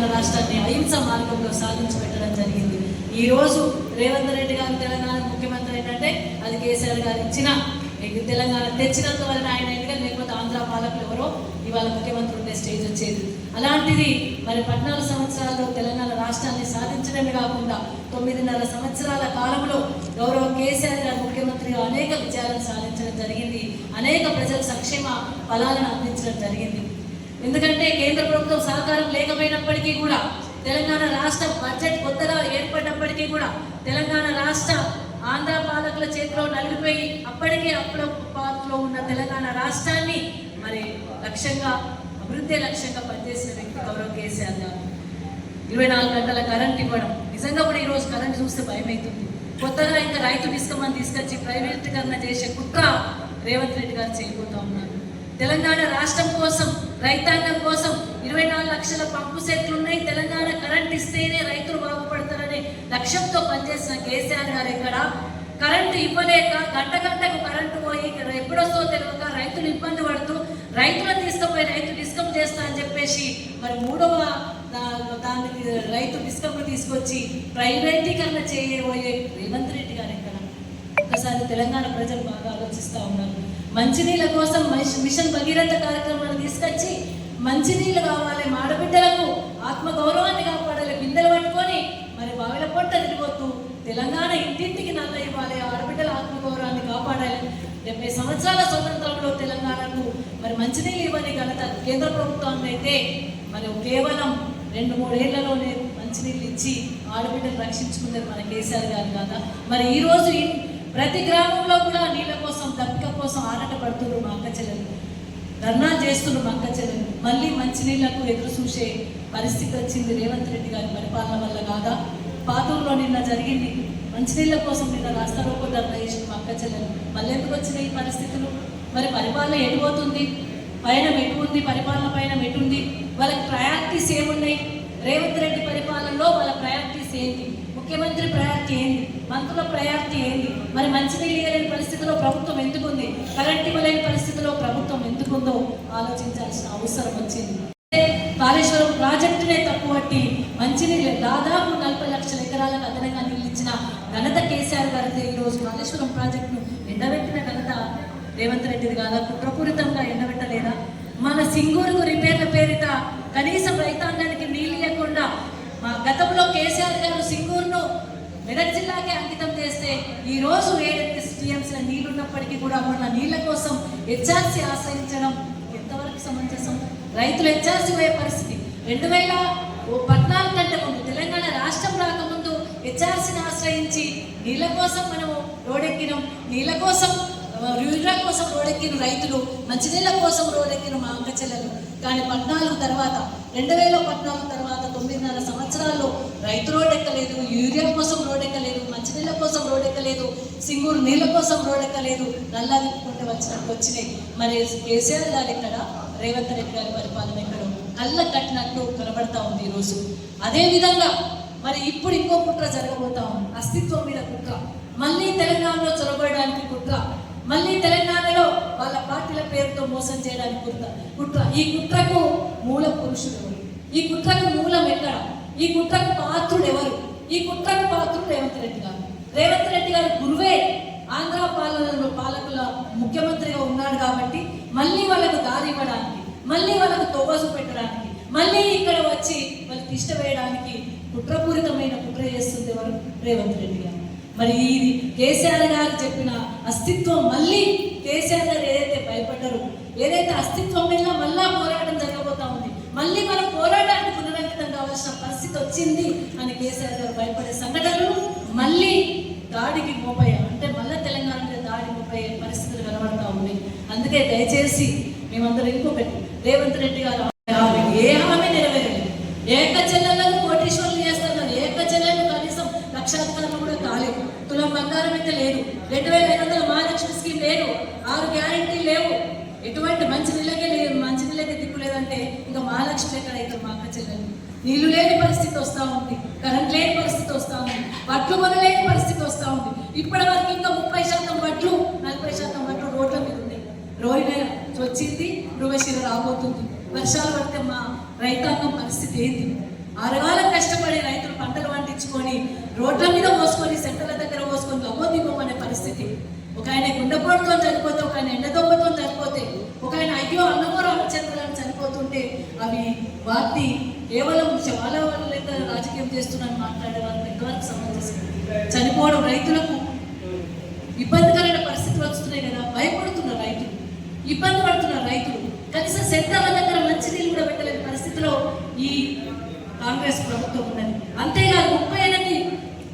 తెలంగాణ రాష్ట్రాన్ని అహింస మార్గంలో సాధించి పెట్టడం జరిగింది. ఈరోజు రేవంత్ రెడ్డి గారు తెలంగాణ ముఖ్యమంత్రి ఏంటంటే అది కేసీఆర్ గారు ఇచ్చిన తెలంగాణ తెచ్చినంత వలన ఆయన ఎన్నికలు, లేకపోతే ఆంధ్ర పాలకులు ఎవరో ఇవాళ ముఖ్యమంత్రి ఉండే స్టేజ్ వచ్చేది. అలాంటిది మరి 14 సంవత్సరాల్లో తెలంగాణ రాష్ట్రాన్ని సాధించడమే కాకుండా 9.5 సంవత్సరాల కాలంలో గౌరవ కేసీఆర్ గారు ముఖ్యమంత్రిగా అనేక విజయాలను సాధించడం జరిగింది. అనేక ప్రజల సంక్షేమ ఫలాలను అందించడం జరిగింది. ఎందుకంటే కేంద్ర ప్రభుత్వం సహకారం లేకపోయినప్పటికీ కూడా, తెలంగాణ రాష్ట్ర బడ్జెట్ కొత్తగా ఏర్పడినప్పటికీ కూడా, తెలంగాణ రాష్ట్ర ఆంధ్ర పాలకుల చేతిలో నలిగిపోయి అప్పటికే అప్పుల పాత్రలో ఉన్న తెలంగాణ రాష్ట్రాన్ని మరి లక్ష్యంగా, అభివృద్ధి లక్ష్యంగా పనిచేసిన వ్యక్తి గౌరవ కేసీఆర్ గారు. 24 గంటల కరెంట్ ఇవ్వడం, నిజంగా కూడా ఈరోజు కరెంట్ చూస్తే భయం అవుతుంది. కొత్తగా ఇంకా రైతు డిస్కమని తీసుకొచ్చి ప్రైవేటీకరణ చేసే కుట్ర రేవంత్ రెడ్డి గారు చేయబోతా ఉన్నారు. తెలంగాణ రాష్ట్రం కోసం, రైతాంగం కోసం 24 లక్షల పంపు సెట్లు ఉన్నాయి. తెలంగాణ కరెంట్ ఇస్తేనే రైతులు బాగుపడతారనే లక్ష్యంతో పనిచేసిన కేసీఆర్ గారు ఎక్కడ కరెంటు ఇవ్వలేక గంటకు కరెంటు పోయి ఎప్పుడొస్తో తెలియక రైతులు ఇబ్బంది పడుతూ రైతులను తీసుకుపోయి రైతు డిస్కమ్ చేస్తా అని చెప్పేసి మరి 3వ దానికి రైతు డిస్కమ్ తీసుకొచ్చి ప్రైవేటీకరణ చేయబోయే రేవంత్ రెడ్డి గారు ఎక్కడ. ఒకసారి తెలంగాణ ప్రజలు బాగా ఆలోచిస్తూ ఉన్నారు. మంచినీళ్ళ కోసం మిషన్ భగీరథ కార్యక్రమాన్ని తీసుకొచ్చి మంచినీళ్ళు కావాలి, మాడబిడ్డలకు ఆత్మగౌరవాన్ని కాపాడాలి, బిందెలు పట్టుకొని మరి బావిల పొట్ట తిరిగొద్దు, తెలంగాణ ఇంటింటికి నల్ల ఇవ్వాలి, ఆడబిడ్డల ఆత్మగౌరవాన్ని కాపాడాలి. 70 సంవత్సరాల స్వతంత్రంలో తెలంగాణకు మరి మంచినీళ్ళు ఇవ్వని ఘనత కేంద్ర ప్రభుత్వాన్ని అయితే మరి కేవలం 2-3 ఏళ్లలోనే మంచినీళ్ళు ఇచ్చి ఆడబిడ్డలు రక్షించుకునేది మన కేసీఆర్ గారు కాదా. మరి ఈరోజు ప్రతి గ్రామంలో కూడా నీళ్ళ కోసం, దప్పిక కోసం ఆరాట పడుతున్నారు మా అక్క చెల్లెలు, ధర్నా చేస్తున్నారు మా అక్క చెల్లెలు. మళ్ళీ మంచినీళ్లకు ఎదురు చూసే పరిస్థితి వచ్చింది రేవంత్ రెడ్డి గారి పరిపాలన వల్ల కాదా. పాతూరులో నిన్న జరిగింది, మంచినీళ్ళ కోసం నిన్న రాస్తారోకో ధర్నా చేసిన మా అక్క చెల్లెలు. మళ్ళీ ఎందుకు వచ్చినాయి ఈ పరిస్థితులు? మరి పరిపాలన ఎటుపోతుంది, పయనం ఎటు ఉంది, పరిపాలన పైన ఎటుంది, వాళ్ళకి ప్రయారిటీస్ ఏమున్నాయి? రేవంత్ రెడ్డి పరిపాలనలో వాళ్ళ ప్రయారిటీస్ ఏంటి? ముఖ్యమంత్రి ప్రయారిటీ ఏంటి? మంత్రుల ప్రయారిటీ ఏంటి? మరి మంచినీళ్ళు ఇవ్వలేని పరిస్థితిలో ప్రభుత్వం ఎందుకుంది? కరెంట్ ఇవ్వలేని పరిస్థితిలో ప్రభుత్వం ఎందుకుందో ఆలోచించాల్సిన అవసరం వచ్చింది. కాళేశ్వరం ప్రాజెక్టునే తప్పుపట్టి మంచినీళ్ళు దాదాపు 40 లక్షల ఎకరాలకు అదనంగా నీళ్ళు ఇచ్చిన ఘనత కేసీఆర్ గారితే ఈరోజు కాళేశ్వరం ప్రాజెక్టును ఎండబెట్టిన ఘనత రేవంత్ రెడ్డిది కాదా? కుట్రపూరితంగా ఎండబెట్టలేదా? మన సింగూరుకు రిపేర్ల పేరిట కనీసం రైతాంగానికి నీళ్ళు ఇవ్వకుండా మా గతంలో కేసీఆర్ గారు సింగూరును మెదక్ జిల్లాకే అంకితం చేస్తే ఈరోజు 7 టీఎంసీల నీళ్ళు ఉన్నప్పటికీ కూడా మొన్న నీళ్ల కోసం హెచ్ఆర్సీ ఆశ్రయించడం ఎంతవరకు సమంజసం? రైతులు హెచ్ఆర్సీ పోయే పరిస్థితి. 2014 కంటే ముందు, తెలంగాణ రాష్ట్రం రాకముందు హెచ్ఆర్సీని ఆశ్రయించి నీళ్ళ కోసం మనము రోడెక్కినాం. నీళ్ళ కోసం, యూరియా కోసం రోడెక్కిన రైతులు, మంచినీళ్ళ కోసం రోడెక్కిన మా అక్క చెల్లెలు. కానీ 2014 తర్వాత 9.5 సంవత్సరాల్లో రైతు రోడెక్కలేదు, యూరియా కోసం రోడెక్కలేదు, మంచినీళ్ళ కోసం రోడెక్కలేదు, సింగూరు నీళ్ళ కోసం రోడెక్కలేదు, నల్లా తిప్పుకుంటూ వచ్చినాయి. మరి కేసీఆర్ గారు ఎక్కడ, రేవంత్ రెడ్డి గారి పరిపాలన ఎక్కడో కళ్ళ కట్టినట్టు కనబడతా ఉంది ఈరోజు. అదేవిధంగా మరి ఇప్పుడు ఇంకో కుట్ర జరగబోతా ఉంది, అస్తిత్వం మీద కుట్ర. మళ్ళీ తెలంగాణలో చొరబడడానికి కుట్ర, మళ్ళీ తెలంగాణలో వాళ్ళ పార్టీల పేరుతో మోసం చేయడానికి కుట్ర. ఈ కుట్రకు మూల పురుషుడు ఎవరు? ఈ కుట్రకు మూలం ఎక్కడ? ఈ కుట్రకు పాత్రుడు ఎవరు? ఈ కుట్రకు పాత్రుడు రేవంత్ రెడ్డి గారు. రేవంత్ రెడ్డి గారు గురువే ఆంధ్ర పాలకుల ముఖ్యమంత్రిగా ఉన్నాడు కాబట్టి మళ్ళీ వాళ్ళకు దారి ఇవ్వడానికి, మళ్ళీ వాళ్ళకు తోబసు పెట్టడానికి, మళ్ళీ ఇక్కడ వచ్చి వాళ్ళకి తిష్ట వేయడానికి కుట్రపూరితమైన కుట్ర చేస్తుంది ఎవరు? రేవంత్ రెడ్డి గారు. మరి ఇది కేసీఆర్ గారు చెప్పిన అస్తిత్వం మళ్ళీ కేసీఆర్ గారు ఏదైతే భయపడ్డారో, ఏదైతే అస్తిత్వం మీద మళ్ళా పోరాటం జరగబోతా ఉంది, మళ్ళీ మనం పోరాటానికి పునరంకితం కావాల్సిన పరిస్థితి వచ్చింది అని కేసీఆర్ గారు భయపడే సంఘటనలు మళ్ళీ దాడికి మోపయ్యా, అంటే మళ్ళీ తెలంగాణ మీద దాడి మోపయ్యే పరిస్థితులు కనబడతా ఉన్నాయి. అందుకే దయచేసి మేమందరం ఇంకొకటి, రేవంత్ రెడ్డి గారు ఏ హామీ నెరవేరలేదు. ఏక చెల్లెలను కోటీశ్వరులు చేస్తున్నారు, ఏక చెల్లెలు కనీసం లక్షాధికారులు కూడా కాలేదు. తులం బంగారం అయితే లేదు, 2500 మహాలక్ష్మి స్కీమ్ లేదు, 6 గ్యారెంటీలు లేవు, ఎటువంటి మంచినీళ్ళకే లేదు, మంచినీళ్ళకే దిక్కు లేదంటే ఇంకా మహాలక్ష్మి ఎక్కడ అవుతారు మా అక్క చెల్లెలు? నీళ్లు లేని పరిస్థితి వస్తూ ఉంది, కరెంట్ లేని పరిస్థితి వస్తూ ఉంది, వడ్లు కొనలేని పరిస్థితి వస్తూ ఉంది. ఇప్పటి వరకు ఇంకా 30% వడ్లు, 40% వడ్లు రోడ్ల మీద ఉన్నాయి. రోహిణి వచ్చింది, మృగశిర రాబోతుంది. వర్షాలు పడితే మా రైతాంగం పరిస్థితి ఏంటి? ఆరుగాలం కష్టపడి రైతులు పంటలు పండించుకొని రోడ్ల మీద పోసుకొని సెంటర్ల దగ్గర పోసుకొని లబోదిబం అనే పరిస్థితి. ఒక ఆయన గుండెపోటుతో చనిపోతే, ఒక ఆయన ఎండదొబ్బతో చనిపోతే, ఒక ఆయన అయ్యో అన్నమో రామచంద్రులను చనిపోతుంటే అవి వాటిని కేవలం వాళ్ళ వాళ్ళ లెక్క రాజకీయం చేస్తున్నారని మాట్లాడే వాళ్ళు ఎంతవరకు సమంజసం? చనిపోవడం రైతులకు ఇబ్బందికరమైన పరిస్థితులు వస్తున్నాయి కదా, భయపడుతున్నారు రైతులు, ఇబ్బంది పడుతున్నారు రైతులు. కనీసం సెంటర్ల దగ్గర మంచినీళ్ళు కూడా పెట్టలేని పరిస్థితిలో ఈ కాంగ్రెస్ ప్రభుత్వం ఉన్నది. అంతేకాదు 38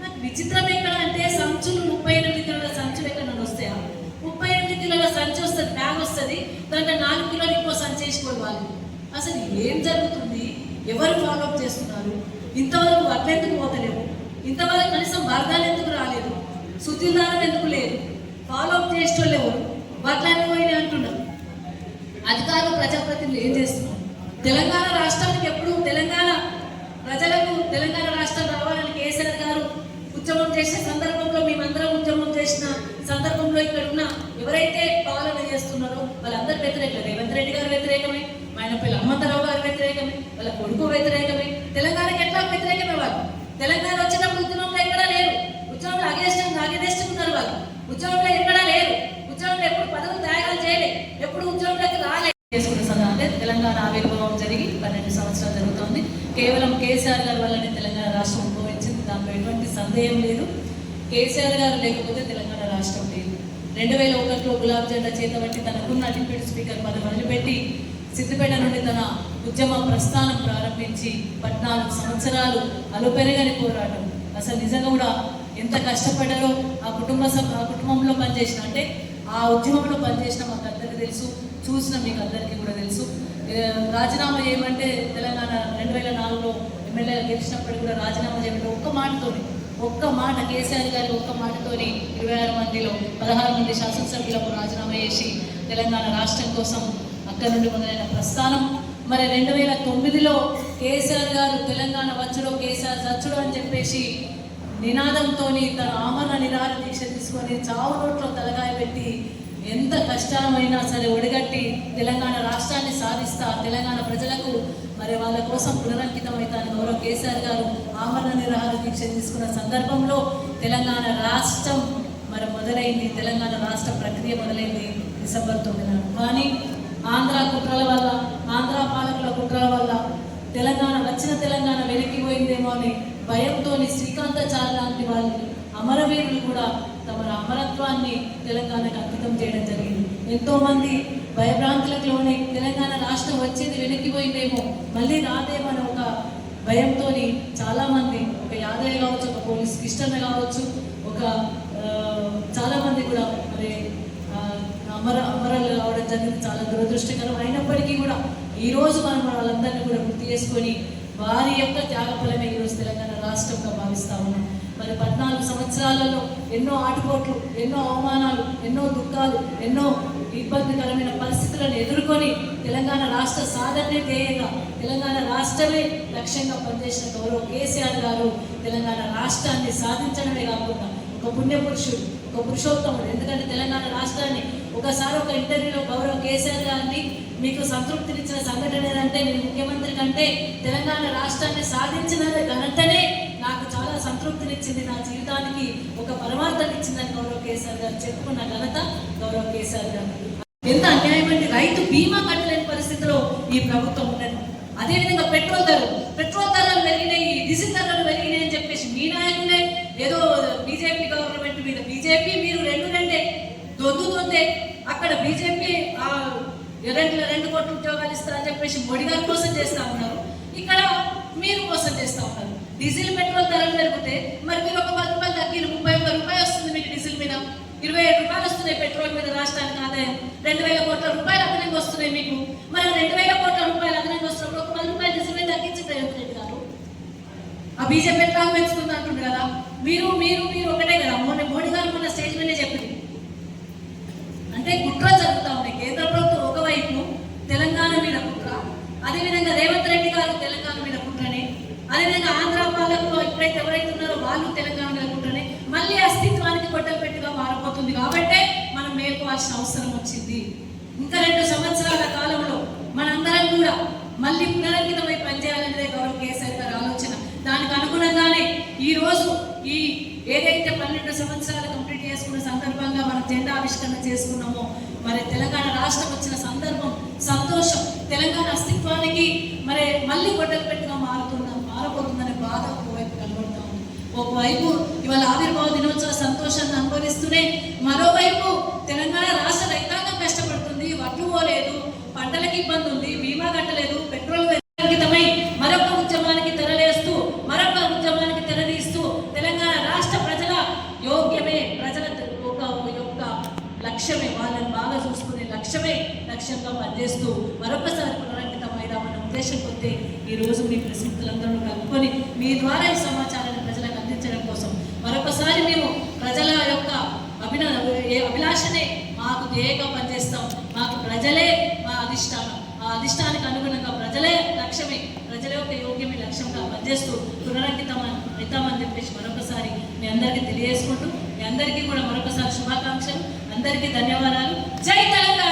నాకు విచిత్రం ఎక్కడ అంటే సంచులు 38 కిలోల సంచులు ఎక్కడ వస్తాయా? 38 కిలోల సంచి వస్తుంది, బ్యాగ్ వస్తుంది, దాంట్లో 4 కిలోలు ఇంకో సంచి వేసుకోవాలి వాళ్ళు. అసలు ఏం జరుగుతుంది? ఎవరు ఫాలోఅప్ చేస్తున్నారు? ఇంతవరకు వడ్లెందుకు పోతలేవు? ఇంతవరకు కనీసం వరదాలు ఎందుకు రాలేదు? శుద్ధిదారం ఎందుకు లేదు? ఫాలోఅప్ చేసేటోళ్ళు ఎవరు? వడ్లన్నీ పోయినాయి అంటున్నారు. అధికారులు ప్రజాప్రతినిధులు ఏం చేస్తున్నారు? తెలంగాణ రాష్ట్రానికి ఎప్పుడు తెలంగాణ ప్రజలకు తెలంగాణ రాష్ట్రం రావాలని కేసీఆర్ గారు ఉద్యమం చేసిన సందర్భంలో, మేమందరం ఉద్యమం చేసిన సందర్భంలో ఇక్కడ ఉన్న ఎవరైతే పాలన చేస్తున్నారో వాళ్ళందరూ వ్యతిరేకమే. రేవంత్ రెడ్డి గారు వ్యతిరేకమే, మైనపల్లి హనుమంతరావు గారు వ్యతిరేకమే, వాళ్ళ కొడుకు వ్యతిరేకమే. తెలంగాణకి ఎట్లా వ్యతిరేకమే వాళ్ళు? తెలంగాణ వచ్చినప్పుడు ఉద్యమంలో ఎక్కడా లేరు, ఉద్యమంలో అగేదేశం ఉన్నారు వాళ్ళు, ఉద్యమంలో ఎక్కడా లేరు, ఉద్యమంలో ఎప్పుడు పదవులు త్యాగాలు చేయలే, ఎప్పుడు ఉద్యమంలోకి రాలేదు. చేసుకున్న అంటే తెలంగాణ ఆవిర్భావం జరిగి 12 సంవత్సరాలు జరుగుతుంది. కేవలం కేసీఆర్ గారి వల్లనే తెలంగాణ రాష్ట్రం ఉద్భవించింది, దాంట్లో ఎటువంటి సందేహం లేదు. కేసీఆర్ గారు లేకపోతే తెలంగాణ రాష్ట్రం లేదు. 2001లో గులాబ్ జెండా చేతబట్టి తనకున్న డిప్యూటీ స్పీకర్ పదవి వదిలిపెట్టి సిద్దిపేట నుండి తన ఉద్యమ ప్రస్థానం ప్రారంభించి 14 సంవత్సరాలు అలుపెరగని పోరాటం. అసలు నిజంగా కూడా ఎంత కష్టపడ్డారో ఆ కుటుంబంలో పనిచేసిన, అంటే ఆ ఉద్యమంలో పనిచేసిన మాకు అందరికీ తెలుసు, చూసిన మీకు అందరికీ కూడా తెలుసు. రాజీనామా చేయమంటే తెలంగాణ 2004లో ఎమ్మెల్యేగా గెలిచినప్పుడు కూడా రాజీనామా చేయమంటే ఒక్క మాట కేసీఆర్ గారి ఒక్క మాటతోని 26 మందిలో 16 మంది శాసనసభ్యులకు రాజీనామా చేసి తెలంగాణ రాష్ట్రం కోసం అక్కడి నుండి మొదలైన ప్రస్థానం. మరి 2009లో కేసీఆర్ గారు తెలంగాణ వచ్చుడో కేసీఆర్ చచ్చుడో అని చెప్పేసి నినాదంతో తన ఆమరణ నిరాహార దీక్ష తీసుకొని చావు నోట్లో తలకాయ పెట్టి ఎంత కష్టమైనా సరే ఒడిగట్టి తెలంగాణ రాష్ట్రాన్ని సాధిస్తా, తెలంగాణ ప్రజలకు మరి వాళ్ళ కోసం పునరంకితమవుతాను గౌరవ కేసీఆర్ గారు ఆమరణ నిరాహార దీక్ష తీసుకున్న సందర్భంలో తెలంగాణ రాష్ట్రం మరి మొదలైంది, తెలంగాణ రాష్ట్ర ప్రక్రియ మొదలైంది డిసెంబర్ 9. కానీ ఆంధ్ర కుట్రల వల్ల, ఆంధ్ర పాలకుల కుట్రల వల్ల వచ్చిన తెలంగాణ వెనక్కిపోయిందేమో అని భయంతో శ్రీకాంతాచార్య లాంటి వాళ్ళు అమరవీరులు కూడా తమ అమరత్వాన్ని తెలంగాణకు అంకితం చేయడం జరిగింది. ఎంతోమంది భయభ్రాంతులకు లోనే తెలంగాణ రాష్ట్రం వచ్చేది వెనక్కిపోయిందేమో, మళ్ళీ రాదేమో అని ఒక భయంతో చాలామంది, ఒక యాదయ్య కావచ్చు, ఒక పోలీస్ కృష్ణన్న కావచ్చు, ఒక చాలామంది కూడా మరి అమరలు కావడం జరిగింది. చాలా దురదృష్టకరం. అయినప్పటికీ కూడా ఈరోజు మనం వాళ్ళందరినీ కూడా గుర్తు చేసుకొని వారి యొక్క త్యాగఫలమే ఈరోజు తెలంగాణ రాష్ట్రంగా భావిస్తా ఉన్నాం. మరి 14 సంవత్సరాలలో ఎన్నో ఆటుపోట్లు, ఎన్నో అవమానాలు, ఎన్నో దుఃఖాలు, ఎన్నో ఇబ్బందికరమైన పరిస్థితులను ఎదుర్కొని తెలంగాణ రాష్ట్ర సాధనే ధ్యేయంగా, తెలంగాణ రాష్ట్రమే లక్ష్యంగా పనిచేసిన గౌరవ కేసీఆర్ గారు తెలంగాణ రాష్ట్రాన్ని సాధించడమే కాకుండా ఒక పుణ్యపురుషుడు, ఒక పురుషోత్తముడు. ఎందుకంటే తెలంగాణ రాష్ట్రాన్ని ఒకసారి ఒక ఇంటర్వ్యూలో గౌరవ కేసీఆర్ గారిని మీకు సంతృప్తినిచ్చిన సంఘటన ఏదంటే, నేను ముఖ్యమంత్రి కంటే తెలంగాణ రాష్ట్రాన్ని సాధించిన ఘనతనే నాకు చాలా సంతృప్తినిచ్చింది, నా జీవితానికి ఒక పరమార్థం ఇచ్చిందని గౌరవ కేసీఆర్ గారు చెప్పుకున్న ఘనత గౌరవ కేసీఆర్ గారు. ఎంత అన్యాయం అండి! రైతు బీమా కట్టలేని పరిస్థితిలో ఈ ప్రభుత్వం ఉన్నది. అదేవిధంగా పెట్రోల్ ధరలు పెరిగినాయి, డీజిల్ ధరలు పెరిగినాయి అని చెప్పేసి మీ నాయకులే ఏదో బీజేపీ గవర్నమెంట్ మీద, బీజేపీ మీరు రెండే దొద్దే అక్కడ బీజేపీ 2 కోట్ల ఉద్యోగాలు ఇస్తారని చెప్పేసి మోడీ గారి కోసం చేస్తూ ఉన్నారు, ఇక్కడ మీరు కోసం చేస్తూ ఉన్నారు. డీజిల్ పెట్రోల్ ధరలు పెరిగితే మరి మీరు ఒక 10 రూపాయలు తగ్గి 31 రూపాయలు వస్తుంది మీకు డీజిల్ మీద, 27 రూపాయలు వస్తున్నాయి పెట్రోల్ మీద రాష్ట్రానికి ఆదాయం, 2000 కోట్ల రూపాయలు అదనంగా వస్తున్నాయి మీకు. మరి 2000 కోట్ల రూపాయలు అదనంగా వస్తున్నప్పుడు ఒక 10 రూపాయలు డీజిల్ మీద తగ్గించింది రేవంత్ రెడ్డి గారు. ఆ బీజేపీ ఎట్లా పెంచుతుంది అంటుంది కదా, మీరు ఒకటే కదా. మోడీ గారు మన స్టేజ్ మీదే చెప్పింది. అంటే కుట్ర జరుగుతూ ఉన్నాయి. కేంద్ర ప్రభుత్వం ఒకవైపు తెలంగాణ మీద కుట్ర, అదేవిధంగా రేవంత్ రెడ్డి గారు తెలంగాణ మీద కుట్రనే, అదేవిధంగా ఆంధ్ర పాలకులు ఎప్పుడైతే ఎవరైతే ఉన్నారో వాళ్ళు తెలంగాణ మీద కుట్రనే, మళ్ళీ అస్తిత్వానికి గొడ్డలు పెట్టుగా మారిపోతుంది. కాబట్టే మనం మేల్కోవాల్సిన అవసరం వచ్చింది. ఇంకా 2 సంవత్సరాల కాలంలో మనందరం కూడా మళ్ళీ పునరంకితమై పనిచేయాలనేదే గౌరవ కేసీఆర్ గారు ఆలోచన. ఏదైతే 12 సంవత్సరాలు కంప్లీట్ చేసుకున్న సందర్భంగా మనం జెండా ఆవిష్కరణ చేసుకున్నామో, మరి తెలంగాణ రాష్ట్రం వచ్చిన సందర్భం, సంతోషం, తెలంగాణ అస్తిత్వానికి మరి మళ్ళీ గొడ్డలు పెట్టుగా మారబోతుందనే బాధ ఒకవైపు కనబడుతూ ఉంది. ఒకవైపు ఇవాళ ఆవిర్భావ దినోత్సవ సంతోషాన్ని అనుభవిస్తూనే మరోవైపు తెలంగాణ రాష్ట్ర రైతాంగం కష్టపడుతుంది, వడ్లు పోలేదు, పంటలకు ఇబ్బంది ఉంది, బీమా కట్టలేదు, పెట్రోల్ అంకితమై మరొక ఉద్యమానికి తెరలేస్తూ, మరొక ఉద్యమానికి తెరదీస్తూ తెలంగాణ రాష్ట్ర ప్రజల యోగ్యమే, ప్రజల యొక్క లక్ష్యమే, వాళ్ళని బాగా చూసుకునే లక్ష్యంగా పనిచేస్తూ మరొకసారి పునరంకితమైదామన్న ఉద్దేశం కొద్దీ ఈరోజు మీ ప్రసిద్ధులందరూ కలుపుకొని మీ ద్వారా ఈ సమాచారాన్ని ప్రజలకు అందించడం కోసం మరొకసారి మేము ప్రజల యొక్క అభిలాషనే మాకు ధ్యేయంగా పనిచేస్తాం. మాకు ప్రజలే మా అధిష్టానం, ఆ అధిష్టానికి అనుగుణంగా ప్రజలే లక్ష్యమే, ప్రజల యొక్క యోగ్యమే లక్ష్యంగా పనిచేస్తూ పునరంకితమని చెప్పేసి మరొకసారి మీ అందరికీ తెలియజేసుకుంటూ, మీ అందరికీ కూడా మరొకసారి శుభాకాంక్షలు, అందరికీ ధన్యవాదాలు. జై తెలంగాణ.